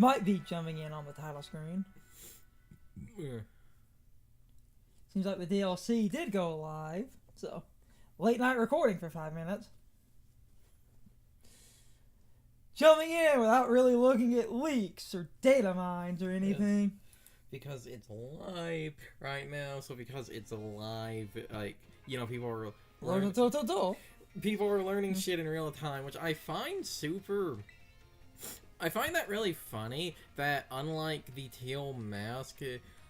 might be jumping in on the title screen. Yeah. Seems like the DLC did go live, so late night recording for 5 minutes. Jumping in without really looking at leaks or data mines or anything. Yes. Because it's live right now, so because it's live, like, you know, people are learning shit in real time, which I find that really funny, that unlike the teal mask,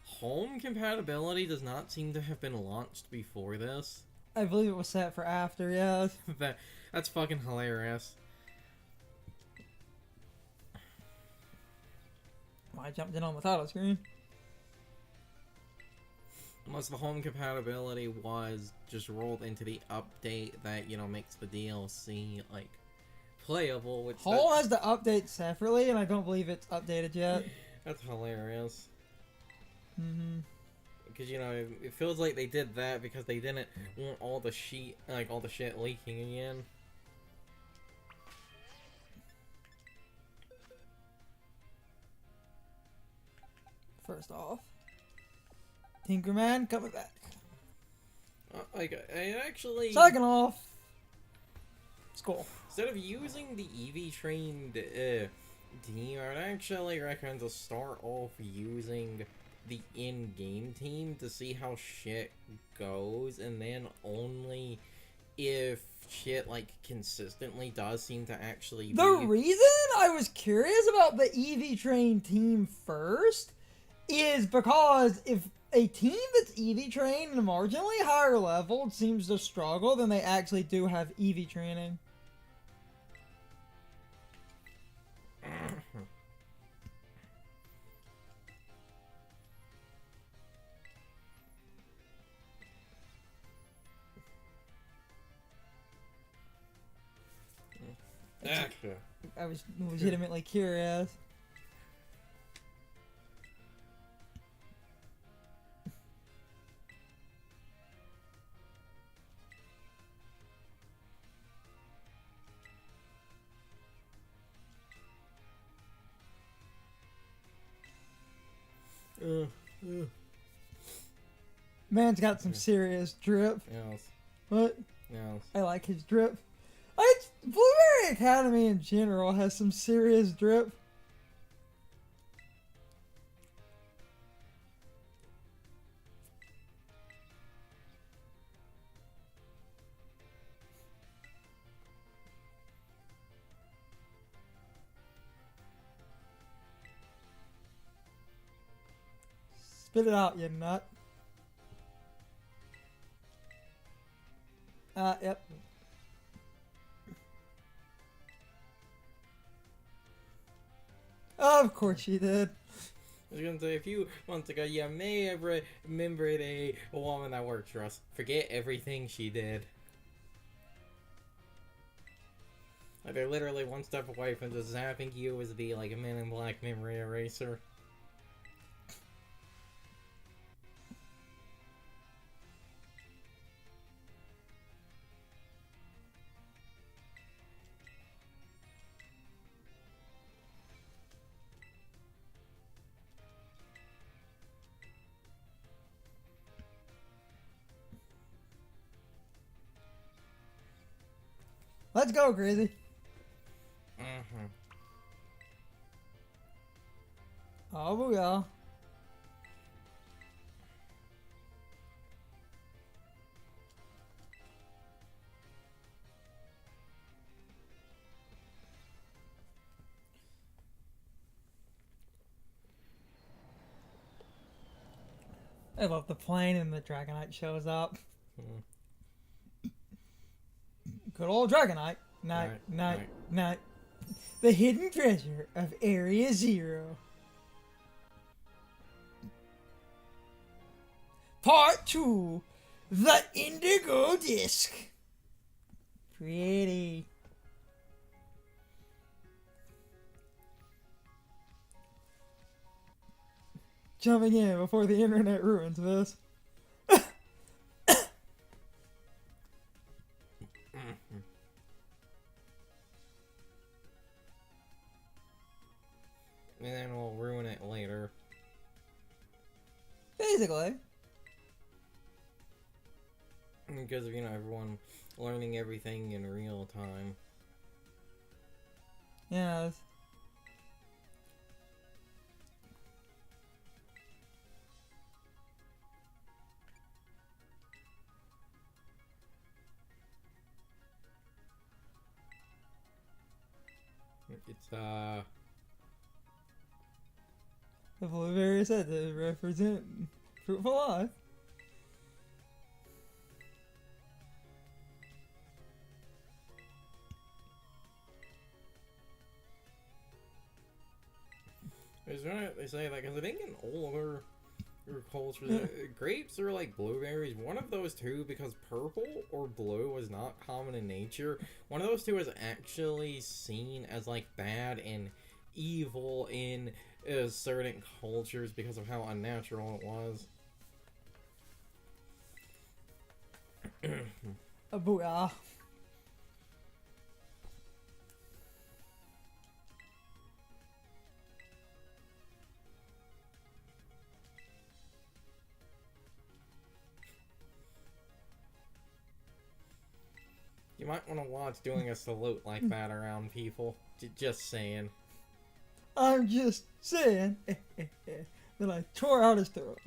home compatibility does not seem to have been launched before this. I believe it was set for after, yes. That's fucking hilarious. I jumped in on the title screen. Unless the home compatibility was just rolled into the update that, you know, makes the DLC, like, playable. Which Home has the update separately, and I don't believe it's updated yet. That's hilarious. Mm-hmm. Because, you know, it feels like they did that because they didn't want all the shit leaking again. First off, Tinkerman coming back. I actually... Second off, it's cool. Instead of using the EV trained team, I would actually recommend to start off using the in-game team to see how shit goes, and then only if shit, like, consistently does seem to actually The reason I was curious about the EV train team first is because if a team that's EV trained and marginally higher leveled seems to struggle, then they actually do have EV training. I was legitimately curious. Man's got some serious drip. Yes. What? Yes. I like his drip. Blueberry Academy in general has some serious drip. Spit it out, you nut. Yep. Of course she did. I was gonna say, a few months ago, you may have remembered a woman that works for us. Forget everything she did. Like, they're literally one step away from just zapping you as the, like, Men in Black memory eraser. Let's go, Crazy. Mm-hmm. Oh, booyah. I love the plane and the Dragonite shows up. Good old Dragonite. Night. The hidden treasure of Area Zero. Part 2. The Indigo Disc. Pretty. Jumping in before the internet ruins this. and then we'll ruin it later. Basically. Because of, everyone learning everything in real time. Yes. It's, The blueberry said to represent fruitful life. They say, like, because I think in older cultures, grapes are like blueberries. One of those two, because purple or blue was not common in nature, one of those two is actually seen as, like, bad and evil in certain cultures because of how unnatural it was. A booyah. You might want to watch doing a salute like that around people. Just saying. I'm just saying. Then I tore out his throat.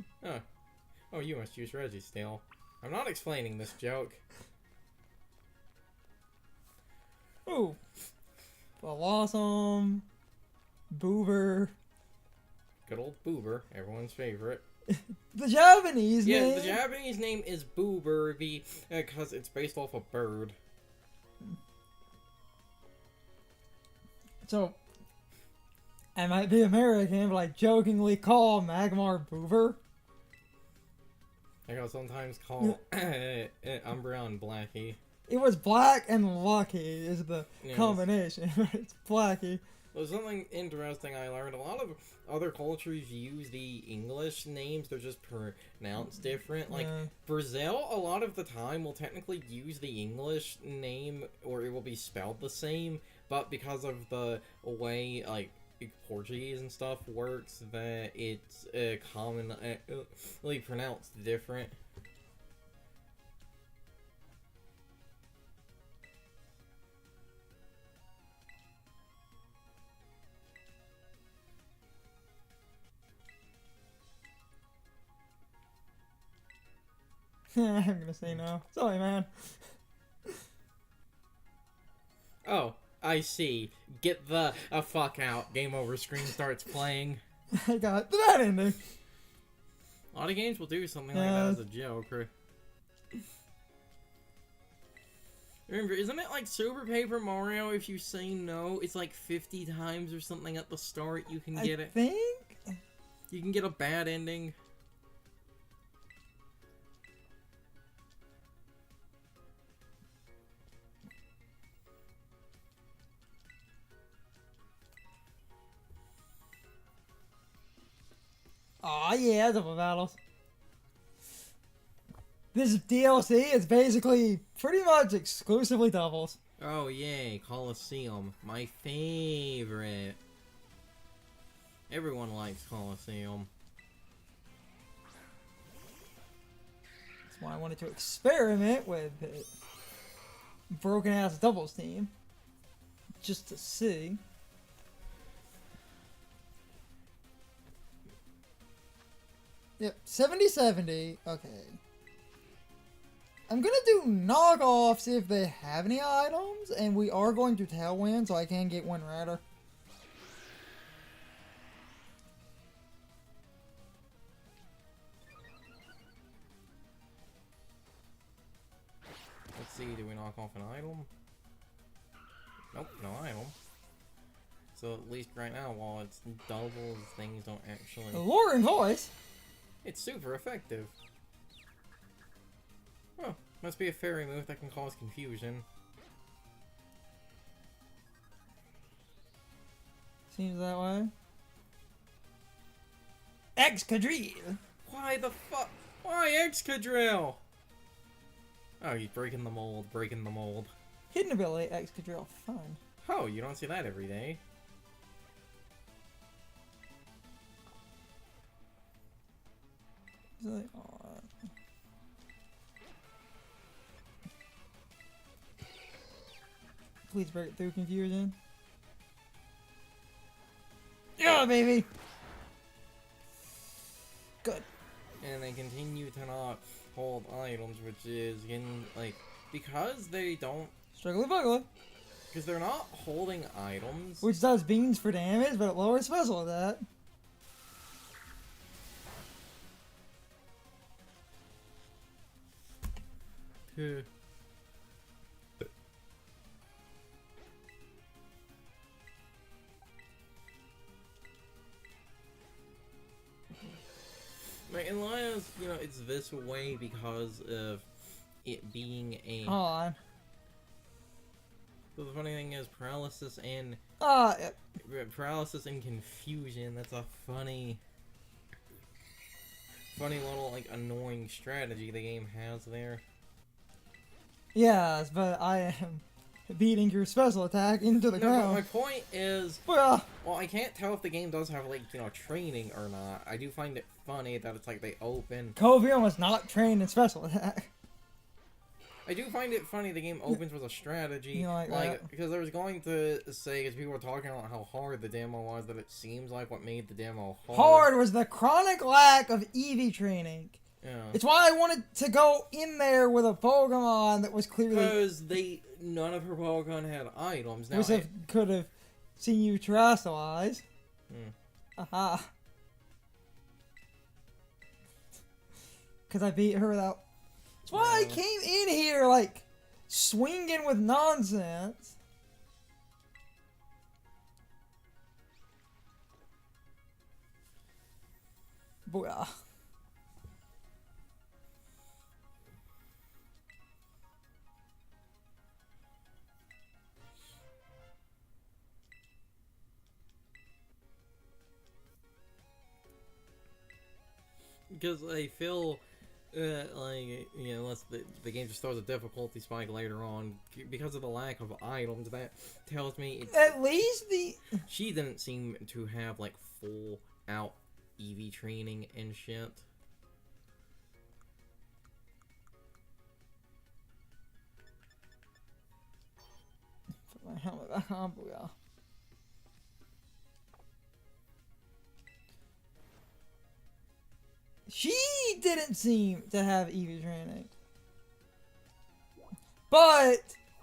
Oh, you must use Reggie still. I'm not explaining this joke. Ooh. Blossom. Boober. Good old Boober, everyone's favorite. The Japanese name. Yeah, the Japanese name is Boober because it's based off a bird. So, I might be American, but I jokingly call Magmar Boober. I go sometimes call Umbreon Blackie. It was Black and Lucky is the Yes. combination. It's Blackie. Well, something interesting I learned. A lot of other cultures use the English names. They're just pronounced different. Like, Yeah. Brazil, a lot of the time, will technically use the English name, or it will be spelled the same, but because of the way, like, Portuguese and stuff works, that it's commonly pronounced different. I'm gonna say no. Sorry, man. Oh, I see. Get the fuck out. Game over screen starts playing. I got that ending. A lot of games will do something like that as a joke. Or... Remember, isn't it like Super Paper Mario? If you say no, it's like 50 times or something at the start. You can get it. I think. You can get a bad ending. Aw, yeah, double battles. This DLC is basically pretty much exclusively doubles. Oh, yay. Colosseum. My favorite. Everyone likes Colosseum. That's why I wanted to experiment with it. Broken ass doubles team. Just to see. Yep, 70-70. Okay. I'm gonna do knockoffs if they have any items, and we are going to Tailwind, so I can get one Rider. Let's see, do we knock off an item? Nope, no item. So at least right now, while it's doubles, things don't actually... Alluring voice? It's super effective. Oh, must be a fairy move that can cause confusion. Seems that way. Excadrill! Why the fuck? Why Excadrill? Oh, he's breaking the mold, breaking the mold. Hidden ability, Excadrill. Fun. Oh, you don't see that every day. Please break through confusion. Yeah, baby! Good. And they continue to not hold items, which is in like because they don't Struggly Buggly. because they're not holding items. Which does beans for damage, but it lowers special attack. Like, unless, you know, it's this way because of it being a... Hold on. So the funny thing is, paralysis and confusion, that's a funny little, like, annoying strategy the game has there. Yes, but I am beating your special attack into the No, ground. but my point is, Well, I can't tell if the game does have, like, you know, training or not. I do find it funny that it's like they open... Kovion was not trained in special attack. I do find it funny the game opens with a strategy, You like that? because I was going to say, because people were talking about how hard the demo was, that it seems like what made the demo Hard was the chronic lack of Eevee training. Yeah. It's why I wanted to go in there with a Pokemon that was clearly... Because none of her Pokemon had items. Now, could have seen you terrestrialize. Hmm. Aha. Because I beat her without... That's why I came in here, like, swinging with nonsense. Booyah. Because I feel... like, you know, unless the game just throws a difficulty spike later on, because of the lack of items, that tells me At least the... she didn't seem to have, like, full out EV training and shit. Put my helmet back on, booyah. She didn't seem to have EV training. But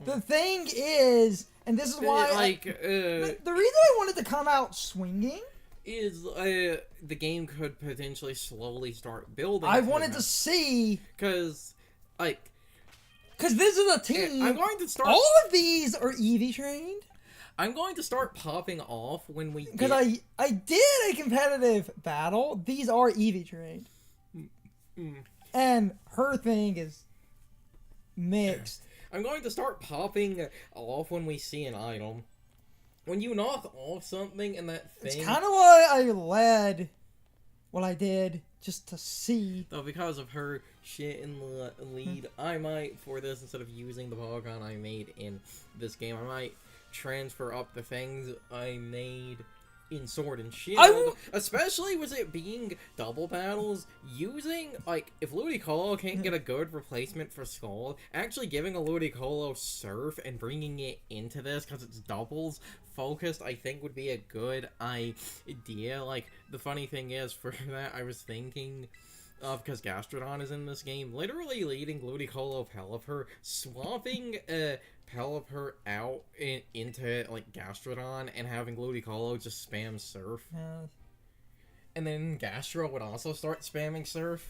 the thing is, and this is why the reason I wanted to come out swinging is the game could potentially slowly start building. I wanted to see because this is a team. I'm going to start. All of these are EV trained. I'm going to start popping off when we because I did a competitive battle. These are EV trained. And her thing is mixed. I'm going to start popping off when we see an item. When you knock off something and that thing... It's kind of why I led what I did, just to see. Though because of her shit in the lead, I might, for this, instead of using the Pokemon I made in this game, I might transfer up the things I made in Sword and Shield, especially with it being double battles, using, like, if Ludicolo can't get a good replacement for Skull, actually giving a Ludicolo Surf and bringing it into this, because it's doubles focused, I think would be a good idea. Like, the funny thing is, for that, I was thinking... because Gastrodon is in this game, literally leading Ludicolo Pelipper, swapping Pelipper out into like Gastrodon, and having Ludicolo just spam Surf. And then Gastro would also start spamming Surf.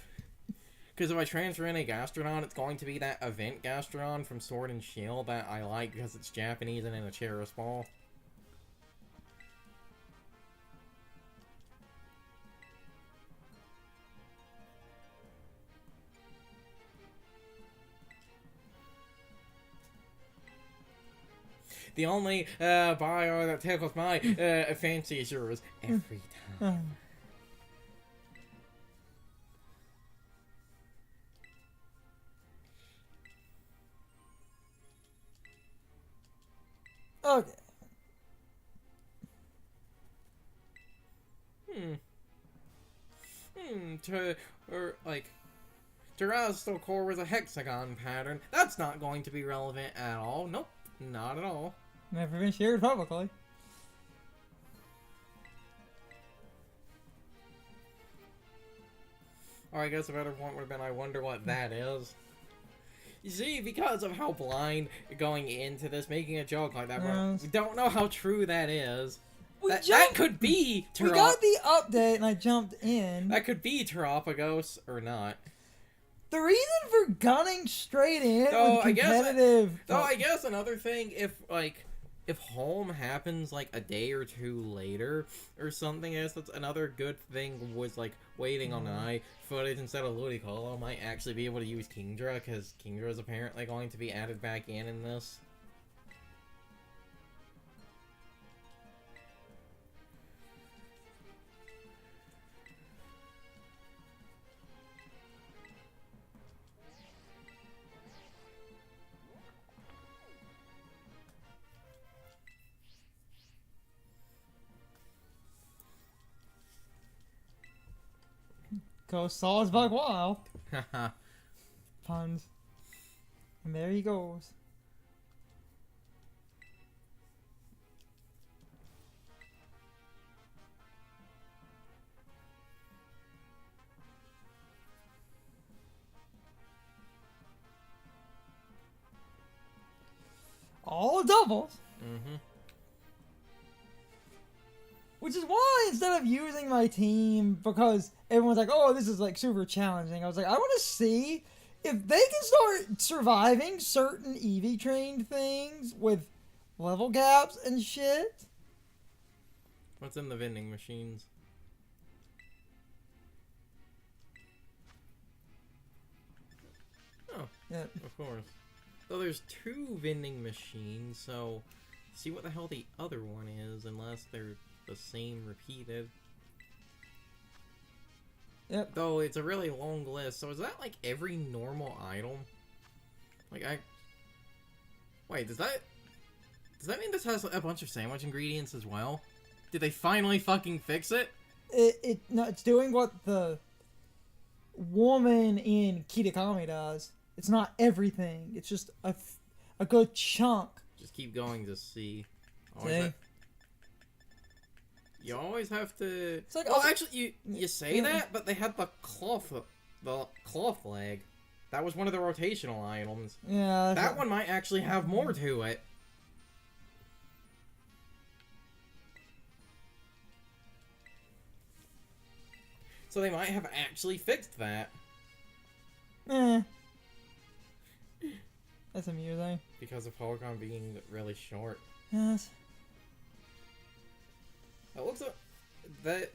Because if I transfer in a Gastrodon, it's going to be that event Gastrodon from Sword and Shield that I like because it's Japanese and in a Cheris Ball. The only bio that tickles my fancy is yours every time. Okay. Terrestrial Core was a hexagon pattern. That's not going to be relevant at all. Nope, not at all. Never been shared publicly. Or I guess a better point would have been, I wonder what that is. You see, because of how blind going into this, making a joke like that, Yes. we don't know how true that is. That jumped- could be We got the update and I jumped in. That could be Terapagos or not. The reason for gunning straight in Though, with I guess- competitive... I guess another thing, if home happens like a day or two later or something, I guess that's another good thing was like waiting on eye footage instead of Ludicolo might actually be able to use Kingdra, because Kingdra is apparently going to be added back in this. Go Saw's Bug Wild. Haha. Puns. And there he goes. All doubles. Mm-hmm. Which is why instead of using my team, because everyone's like, oh, this is like super challenging, I was like, I want to see if they can start surviving certain EV trained things with level gaps and shit. What's in the vending machines? Oh, Yeah. of course. So there's 2 vending machines, so see what the hell the other one is, unless they're the same repeated. Yep. Though it's a really long list, so is that like every normal item? Like Wait, does that mean this has a bunch of sandwich ingredients as well? Did they finally fucking fix it? No, it's doing what the woman in Kitakami does. It's not everything. It's just a good chunk. Just keep going to see. See? You always have to. It's like, well, oh, actually, you say yeah. that, but they had the cloth leg. That was one of the rotational items. Yeah. That one might actually have more to it. So they might have actually fixed that. Eh. That's amusing. Because of Polygon being really short. Yes. It looks like that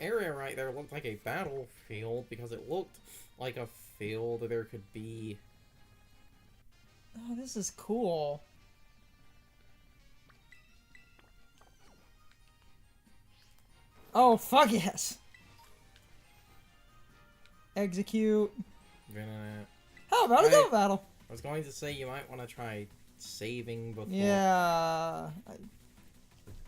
area right there looked like a battlefield because it looked like a field there could be. Oh, this is cool. Oh, fuck yes. Execute. How about a double battle? I was going to say you might want to try saving before. Yeah. I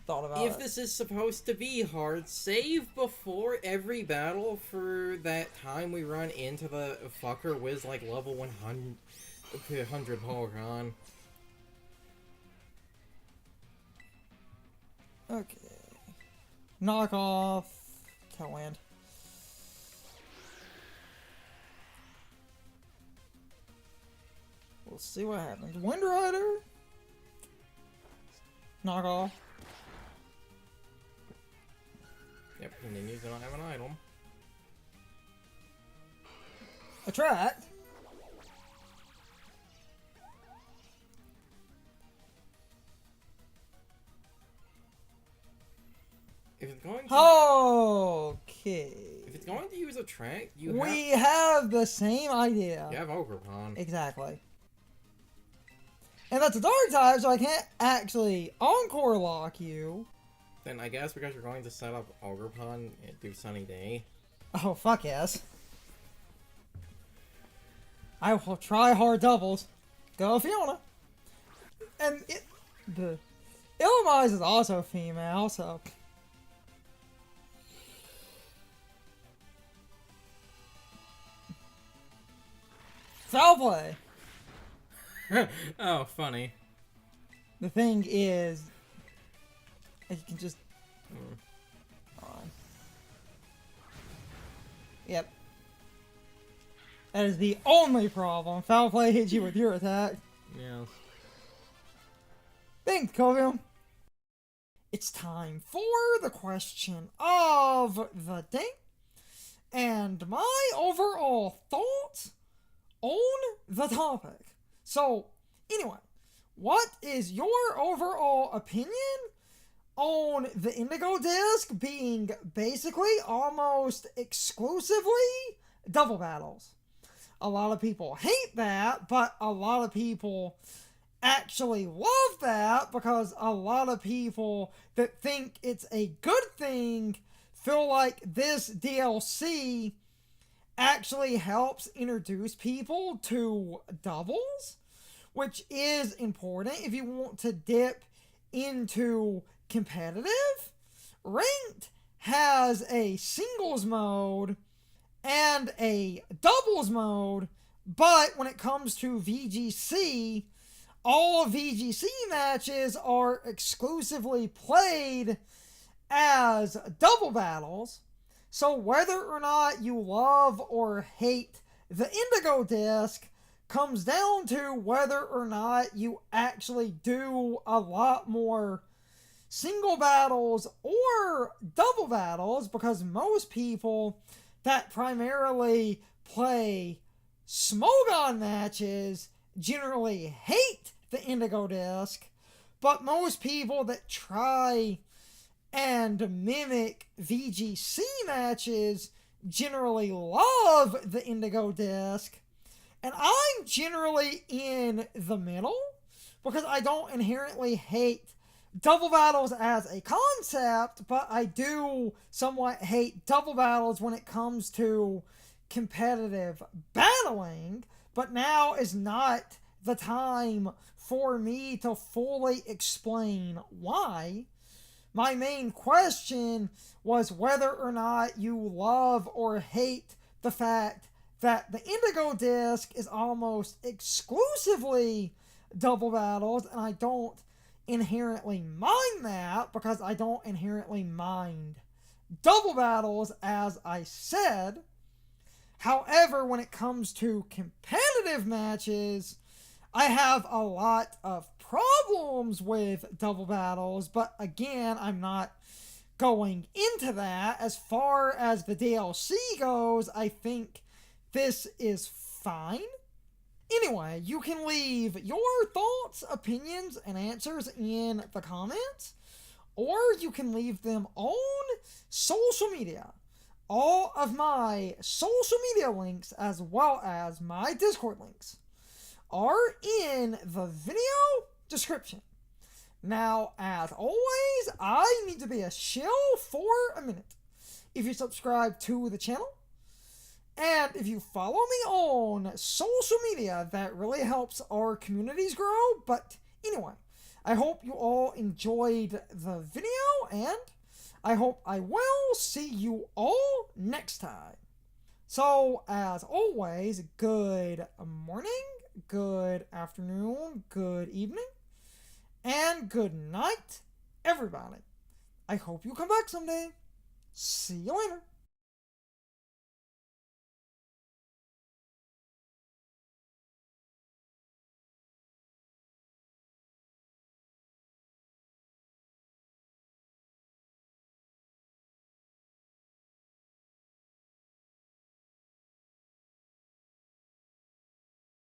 thought about it. If this is supposed to be hard, save before every battle for that time we run into the fucker with like level 100 Polygon. Okay. Knock off. Tailwind. We'll see what happens. Wind Rider. Knock off. Yep, continues to not have an item. Attract. If it's going to, Okay. if it's going to use attract, you We have the same idea. have Ogrepon. Exactly. And that's a dark type, so I can't actually encore lock you. Then I guess because you're going to set up Ogrepon and do Sunny Day. Oh, fuck yes. I will try hard doubles. Go Fiona. And the Illumise is also female, so. Foul play. Oh, funny. The thing is, you can just... Mm. on. Yep. That is the only problem. Foul play hits you with your attack. Yeah. Thanks, Covium. It's time for the question of the day. And my overall thoughts on the topic. So, anyway, what is your overall opinion on the Indigo disc being basically almost exclusively double battles? A lot of people hate that, but a lot of people actually love that because a lot of people that think it's a good thing feel like this DLC actually helps introduce people to doubles, which is important if you want to dip into competitive. Ranked has a singles mode and a doubles mode, but when it comes to VGC, all VGC matches are exclusively played as double battles. So whether or not you love or hate the Indigo disc comes down to whether or not you actually do a lot more single battles or double battles, because most people that primarily play Smogon matches generally hate the Indigo disc, but most people that try and mimic VGC matches generally love the Indigo disc. And I'm generally in the middle because I don't inherently hate double battles as a concept, but I do somewhat hate double battles when it comes to competitive battling. But now is not the time for me to fully explain why. My main question was whether or not you love or hate the fact that the Indigo disc is almost exclusively double battles, and I don't inherently mind that because I don't inherently mind double battles, as I said. However, when it comes to competitive matches, I have a lot of problems with double battles, but again, I'm not going into that. As far as the DLC goes, I think this is fine. Anyway, you can leave your thoughts, opinions, and answers in the comments, or you can leave them on social media. All of my social media links, as well as my Discord links, are in the video description. Now, as always, I need to be a shill for a minute. If you subscribe to the channel, and if you follow me on social media, that really helps our communities grow. But anyway, I hope you all enjoyed the video, and I hope I will see you all next time. So, as always, good morning, good afternoon, good evening, and good night, everybody. I hope you come back someday. See you later.